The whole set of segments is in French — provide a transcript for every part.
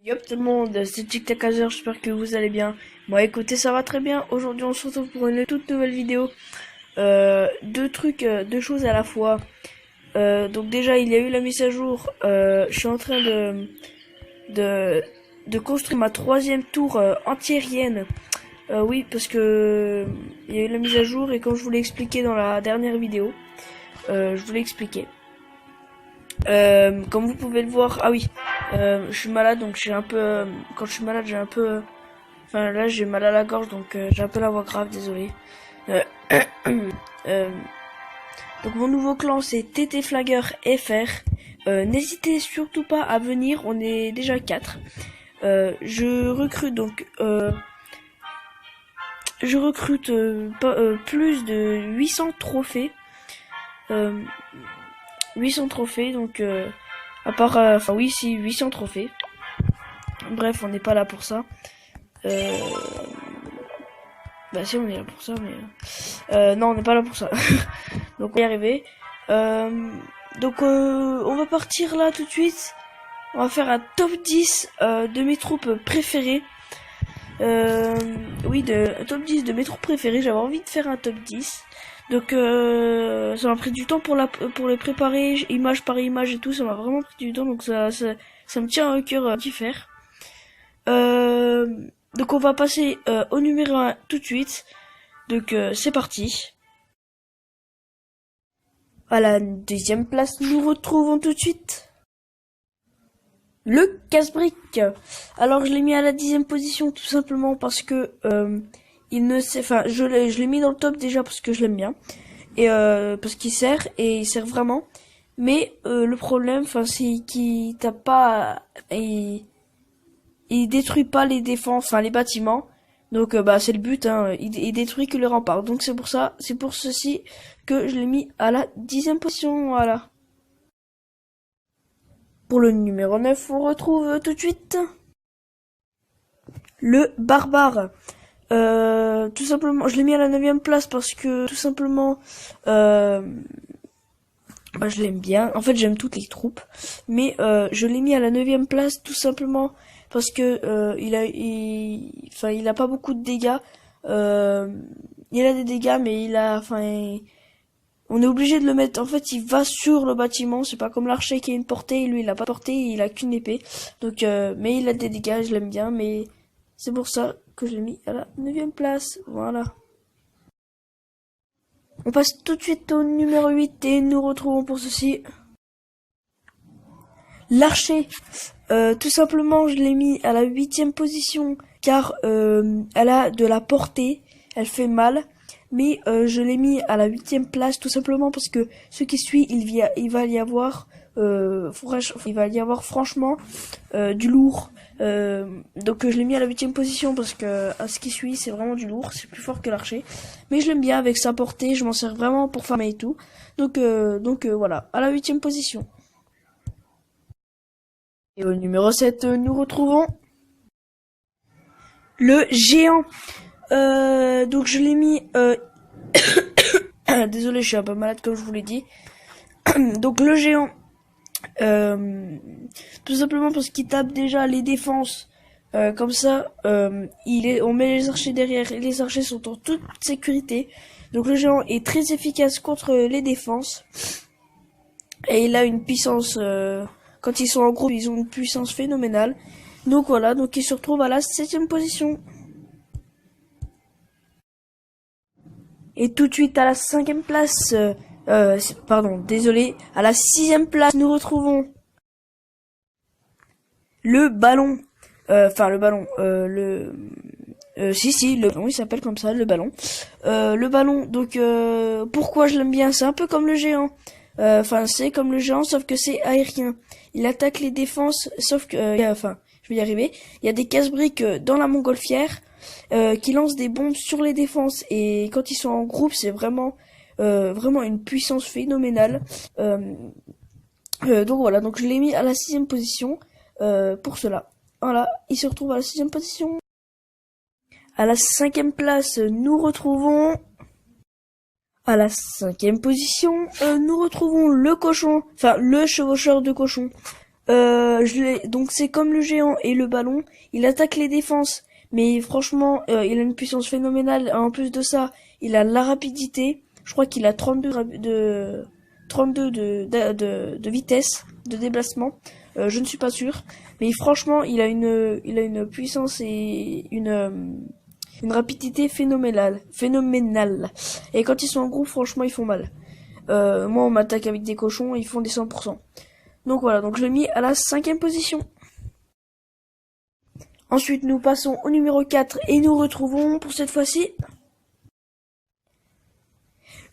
Yop tout le monde, c'est TikTokazer, j'espère que vous allez bien. Moi écoutez, ça va très bien. Aujourd'hui on se retrouve pour une toute nouvelle vidéo. Deux choses à la fois. Donc déjà il y a eu la mise à jour. Je suis en train de, de construire ma troisième tour antiaérienne. Oui, parce que il y a eu la mise à jour et comme je vous l'ai expliqué dans la dernière vidéo, je vous l'ai expliqué. Comme vous pouvez le voir, ah oui, je suis malade donc j'ai un peu, quand je suis malade j'ai un peu, enfin là j'ai mal à la gorge donc j'ai un peu la voix grave, désolé. Euh, euh, donc mon nouveau clan c'est TT Flingueur FR. N'hésitez surtout pas à venir, on est déjà 4. Je recrute donc, plus de 800 trophées. 800 trophées donc à part enfin oui si 800 trophées. Bref, on n'est pas là pour ça. Euh, Bah si on est là pour ça mais non, on n'est pas là pour ça. Donc on va y arriver. On va partir là tout de suite. On va faire un top 10 de mes troupes préférées. Oui, un top 10 de mes troupes préférées. J'avais envie de faire un top 10. Donc ça m'a pris du temps pour le préparer, image par image et tout, ça m'a vraiment pris du temps, donc ça me tient à cœur d'y faire. Donc on va passer au numéro 1 tout de suite. Donc c'est parti. À la deuxième place, nous retrouvons tout de suite le casse-brique. Alors je l'ai mis à la 10e position tout simplement parce que il ne sait, enfin je l'ai mis dans le top déjà parce que je l'aime bien et parce qu'il sert et il sert vraiment. Mais le problème, enfin c'est qu'il tape pas, il détruit pas les défenses, enfin les bâtiments. Donc bah c'est le but, hein. Il détruit que les remparts. Donc c'est pour ceci que je l'ai mis à la 10e position, voilà. Pour le numéro 9, on retrouve tout de suite le barbare. Tout simplement, je l'ai mis à la 9e place parce que tout simplement bah, je l'aime bien. En fait, j'aime toutes les troupes, mais je l'ai mis à la 9e place tout simplement parce que il a pas beaucoup de dégâts. Il a des dégâts, mais on est obligé de le mettre. En fait, il va sur le bâtiment. C'est pas comme l'archer qui a une portée. Lui, il a pas de portée. Il a qu'une épée. Donc, mais il a des dégâts. Je l'aime bien, mais c'est pour ça que je l'ai mis à la 9e place. Voilà. On passe tout de suite au numéro 8 et nous retrouvons pour ceci l'archer. Tout simplement, je l'ai mis à la 8e position car elle a de la portée, elle fait mal. Mais je l'ai mis à la 8e place tout simplement parce que ce qui suit, il va y avoir franchement du lourd. Donc je l'ai mis à la 8e position parce que à ce qui suit, c'est vraiment du lourd, c'est plus fort que l'archer. Mais je l'aime bien avec sa portée, je m'en sers vraiment pour farmer et tout. Donc voilà, à la 8e position. Et au numéro 7, nous retrouvons le géant. Donc je l'ai mis... Désolé, je suis un peu malade comme je vous l'ai dit. Donc le géant, tout simplement parce qu'il tape déjà les défenses. Comme ça, on met les archers derrière et les archers sont en toute sécurité. Donc le géant est très efficace contre les défenses. Et il a une puissance... quand ils sont en groupe, ils ont une puissance phénoménale. Donc voilà, donc il se retrouve à la 7e position. Et tout de suite à la 5e place, pardon, désolé, à la 6e place, nous retrouvons le ballon. Enfin le ballon, si, le ballon, il s'appelle comme ça, le ballon. Le ballon, donc pourquoi je l'aime bien? C'est un peu comme le géant. Enfin, c'est comme le géant, sauf que c'est aérien. Il attaque les défenses, sauf que, je vais y arriver. Il y a des casse-briques dans la montgolfière qui lancent des bombes sur les défenses. Et quand ils sont en groupe, c'est vraiment une puissance phénoménale. Donc voilà, donc je l'ai mis à la 6e position pour cela. Voilà, il se retrouve à la 6e position. À la 5e place, nous retrouvons... À la 5e position, nous retrouvons le cochon, enfin le chevaucheur de cochon. Donc c'est comme le géant et le ballon, il attaque les défenses, mais franchement, il a une puissance phénoménale. En plus de ça, il a la rapidité. Je crois qu'il a 32 de vitesse de déplacement. Je ne suis pas sûr, mais franchement, il a une puissance et une rapidité phénoménale. Et quand ils sont en groupe, franchement, ils font mal. Moi, on m'attaque avec des cochons, ils font des 100%. Donc voilà, donc je l'ai mis à la 5e position. Ensuite, nous passons au numéro 4 et nous retrouvons pour cette fois-ci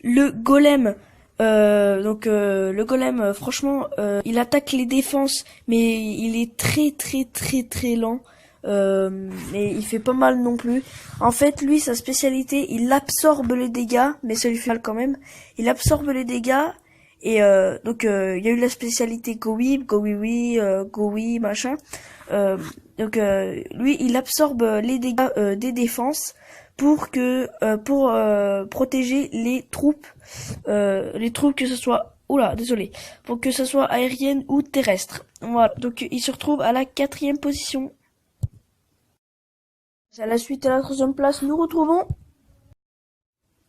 le golem. Le golem, franchement, il attaque les défenses, mais il est très lent. Mais il fait pas mal non plus. En fait, lui, sa spécialité, il absorbe les dégâts, mais ça lui fait mal quand même. Il absorbe les dégâts. Et il y a eu la spécialité Go Whip, Go Oui, Go Oui, machin. Lui, il absorbe les dégâts des défenses pour protéger les troupes que ce soit, pour que ce soit aérienne ou terrestre. Voilà, donc il se retrouve à la 4e position. À la suite, à la 3e place, nous retrouvons.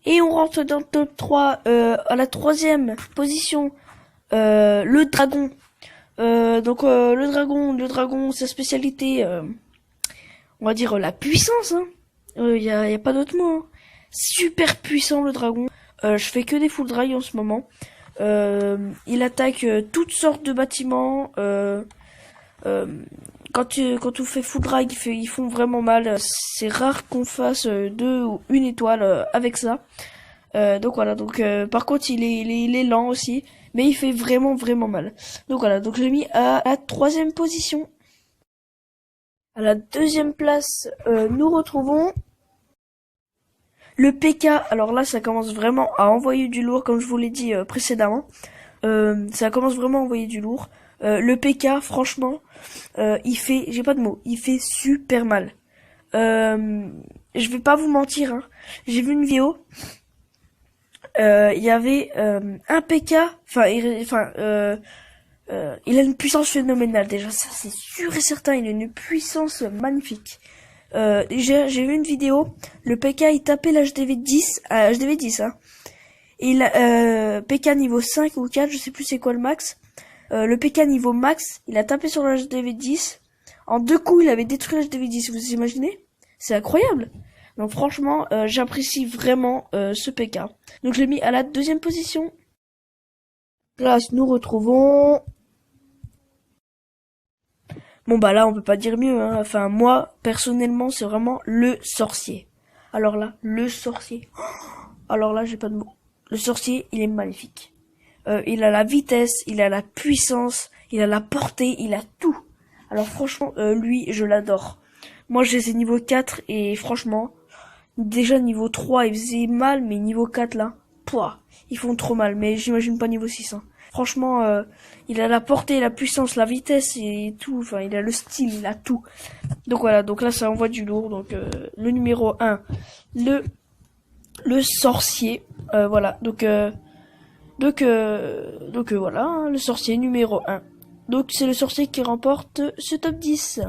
Et on rentre dans le top 3, à la 3e position, le dragon. Le dragon, sa spécialité, on va dire la puissance, hein. Y a pas d'autre mot, hein. Super puissant le dragon. Je fais que des full dry en ce moment. Il attaque toutes sortes de bâtiments. Quand on fait full drag, ils font vraiment mal. C'est rare qu'on fasse 2 ou 1 étoile avec ça. Donc voilà. Par contre, il est lent aussi, mais il fait vraiment mal. Donc voilà. Donc je l'ai mis à la 3e position. À la 2e place, nous retrouvons le PK. Alors là, ça commence vraiment à envoyer du lourd, comme je vous l'ai dit précédemment. Ça commence vraiment à envoyer du lourd. Le PK, franchement, j'ai pas de mots, il fait super mal. Je vais pas vous mentir, hein. J'ai vu une vidéo, il y avait un PK, il a une puissance phénoménale déjà, ça c'est sûr et certain, il a une puissance magnifique. J'ai vu une vidéo, le PK il tapait l'HDV 10, HDV 10, hein. PK niveau 5 ou 4, je sais plus c'est quoi le max. Le PK niveau max, il a tapé sur le HDV 10. En 2 coups, il avait détruit le HDV 10. Vous imaginez? C'est incroyable. Donc franchement, j'apprécie vraiment ce PK. Donc je l'ai mis à la 2e position. Place, nous retrouvons. Bon bah là, on peut pas dire mieux, hein. Enfin moi, personnellement, c'est vraiment le sorcier. Alors là, le sorcier. Alors là, j'ai pas de mots. Le sorcier, il est magnifique. Il a la vitesse, il a la puissance, il a la portée, il a tout. Alors franchement, lui, je l'adore. Moi, je les ai niveau 4 et franchement, déjà niveau 3, il faisait mal, mais niveau 4 là, pouah, ils font trop mal. Mais j'imagine pas niveau 6. Hein. Franchement, il a la portée, la puissance, la vitesse et tout. Enfin, il a le style, il a tout. Donc voilà, donc là, ça envoie du lourd. Donc le numéro 1, le sorcier. Voilà, donc voilà, hein, le sorcier numéro 1. Donc c'est le sorcier qui remporte ce top 10.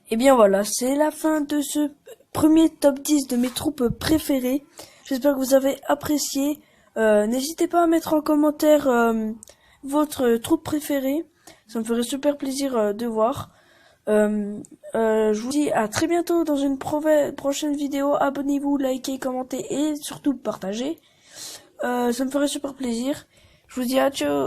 Et bien voilà, c'est la fin de ce premier top 10 de mes troupes préférées. J'espère que vous avez apprécié. N'hésitez pas à mettre en commentaire votre troupe préférée. Ça me ferait super plaisir de voir. Je vous dis à très bientôt dans une prochaine vidéo. Abonnez-vous, likez, commentez et surtout partagez. Ça me ferait super plaisir. Je vous dis à ciao.